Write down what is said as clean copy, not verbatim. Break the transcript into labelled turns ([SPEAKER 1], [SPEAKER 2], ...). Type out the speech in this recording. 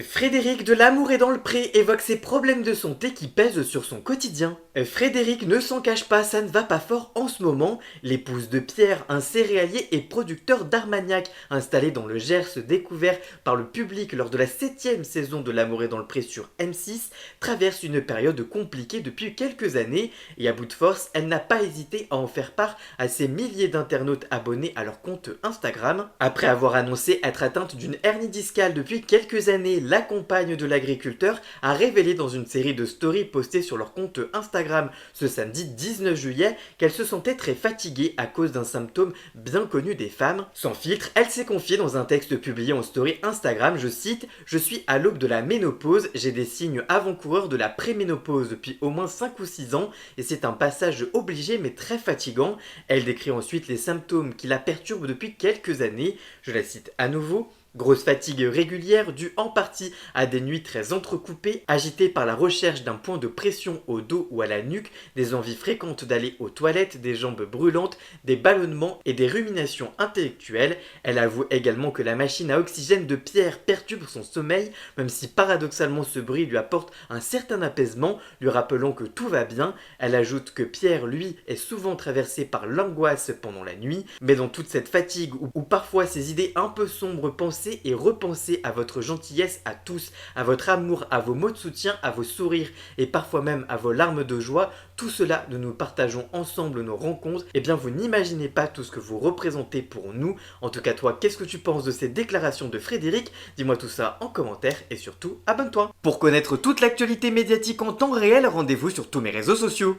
[SPEAKER 1] Frédéric de Lamour est dans le pré évoque ses problèmes de santé qui pèsent sur son quotidien. Frédéric ne s'en cache pas, ça ne va pas fort en ce moment. L'épouse de Pierre, un céréalier et producteur d'Armagnac, installé dans le Gers, découvert par le public lors de la 7e saison de L'amour est dans le pré sur M6, traverse une période compliquée depuis quelques années et à bout de force, elle n'a pas hésité à en faire part à ses milliers d'internautes abonnés à leur compte Instagram. Après avoir annoncé être atteinte d'une hernie discale depuis quelques années, la compagne de l'agriculteur a révélé dans une série de stories postées sur leur compte Instagram ce samedi 19 juillet qu'elle se sentait très fatiguée à cause d'un symptôme bien connu des femmes. Sans filtre, elle s'est confiée dans un texte publié en story Instagram, je cite: "Je suis à l'aube de la ménopause, j'ai des signes avant-coureurs de la préménopause depuis au moins 5 ou 6 ans et c'est un passage obligé mais très fatigant." Elle décrit ensuite les symptômes qui la perturbent depuis quelques années, je la cite à nouveau: "Grosse fatigue régulière due en partie à des nuits très entrecoupées, agitées par la recherche d'un point de pression au dos ou à la nuque, des envies fréquentes d'aller aux toilettes, des jambes brûlantes, des ballonnements et des ruminations intellectuelles." Elle avoue également que la machine à oxygène de Pierre perturbe son sommeil, même si paradoxalement ce bruit lui apporte un certain apaisement, lui rappelant que tout va bien. Elle ajoute que Pierre, lui, est souvent traversé par l'angoisse pendant la nuit, mais dans toute cette fatigue ou parfois ces idées un peu sombres, pensez et repensez à votre gentillesse à tous, à votre amour, à vos mots de soutien, à vos sourires et parfois même à vos larmes de joie. Tout cela, nous nous partageons ensemble nos rencontres. Et bien vous n'imaginez pas tout ce que vous représentez pour nous. En tout cas toi, qu'est-ce que tu penses de ces déclarations de Frédéric? Dis-moi tout ça en commentaire et surtout abonne-toi. Pour connaître toute l'actualité médiatique en temps réel, rendez-vous sur tous mes réseaux sociaux.